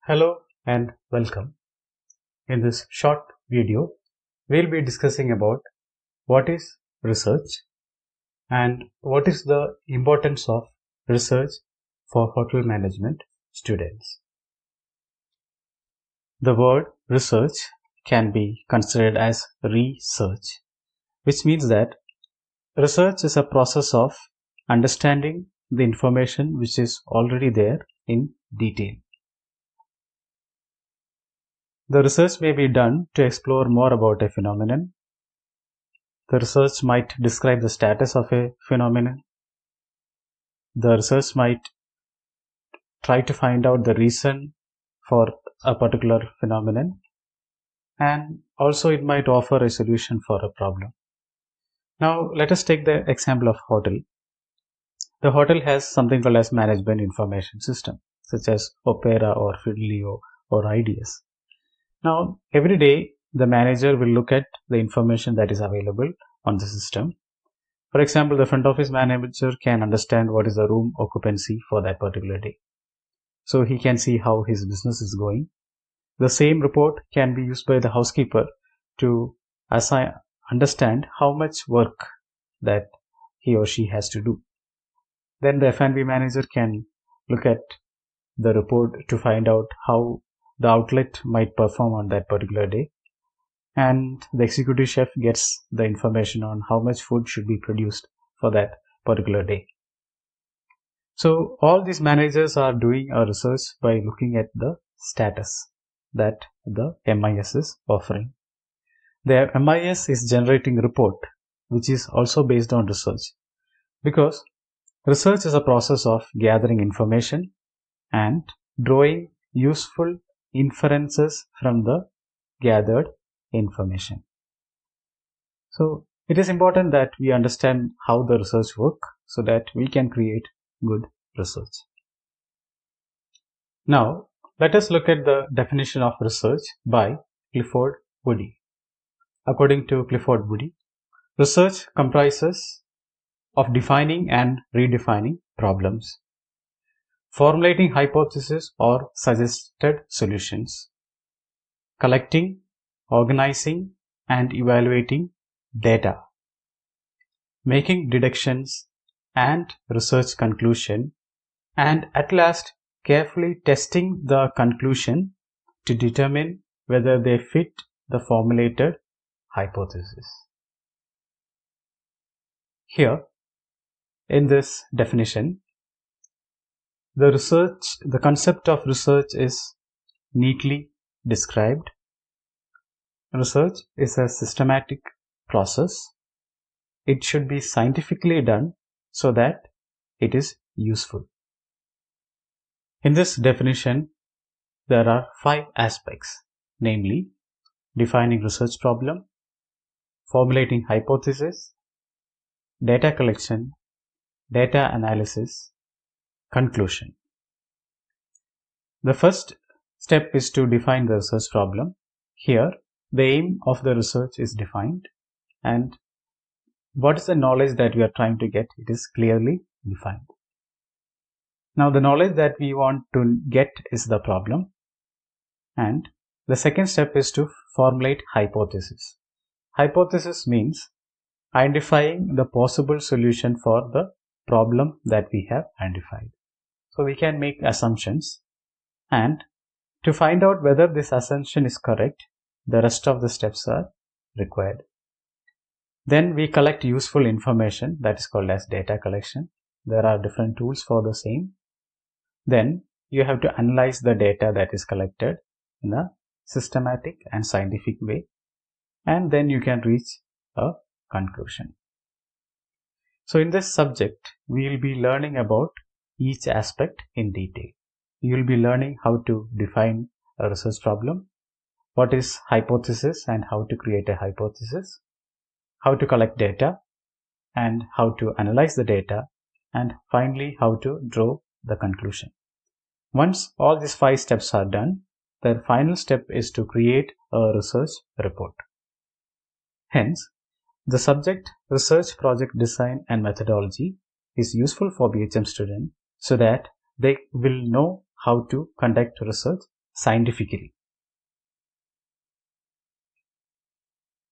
Hello and welcome. In this short video, we'll be discussing about what is research and what is the importance of research for hotel management students. The word research can be considered as research, which means that research is a process of understanding the information which is already there in detail. The research may be done to explore more about a phenomenon. The research might describe the status of a phenomenon. The research might try to find out the reason for a particular phenomenon, and also it might offer a solution for a problem. Now let us take the example of hotel. The hotel has something called as management information system, such as Opera or Fidelio or IDS. Now every day the manager will look at the information that is available on the system. For example, the front office manager can understand what is the room occupancy for that particular day. So he can see how his business is going. The same report can be used by the housekeeper to understand how much work that he or she has to do. Then the F&B manager can look at the report to find out how the outlet might perform on that particular day. And the executive chef gets the information on how much food should be produced for that particular day. So all these managers are doing a research by looking at the status that the MIS is offering. The MIS is generating a report which is also based on research, because research is a process of gathering information and drawing useful inferences from the gathered information. So it is important that we understand how the research works so that we can create good research. Now let us look at the definition of research by Clifford Woody. According to Clifford Woody, research comprises of defining and redefining problems, formulating hypotheses or suggested solutions, collecting, organizing and evaluating data, making deductions and research conclusion, and at last carefully testing the conclusion to determine whether they fit the formulated hypothesis. Here in this definition, the concept of research is neatly described. Research is a systematic process. It should be scientifically done so that it is useful. In this definition, there are 5 aspects, namely defining research problem, formulating hypothesis, data collection, data analysis, conclusion. The first step is to define the research problem. Here, the aim of the research is defined, and what is the knowledge that we are trying to get, it is clearly defined. Now the knowledge that we want to get is the problem, and the second step is to formulate hypothesis. Hypothesis means identifying the possible solution for the problem that we have identified. So we can make assumptions, and to find out whether this assumption is correct, the rest of the steps are required. Then we collect useful information, that is called as data collection. There are different tools for the same. Then you have to analyze the data that is collected in a systematic and scientific way, and then you can reach a conclusion. So in this subject, we will be learning about each aspect in detail. You will be learning how to define a research problem, what is hypothesis and how to create a hypothesis, how to collect data and how to analyze the data, and finally how to draw the conclusion. Once all these 5 steps are done, the final step is to create a research report. Hence, the subject research project design and methodology is useful for BHM students so that they will know how to conduct research scientifically.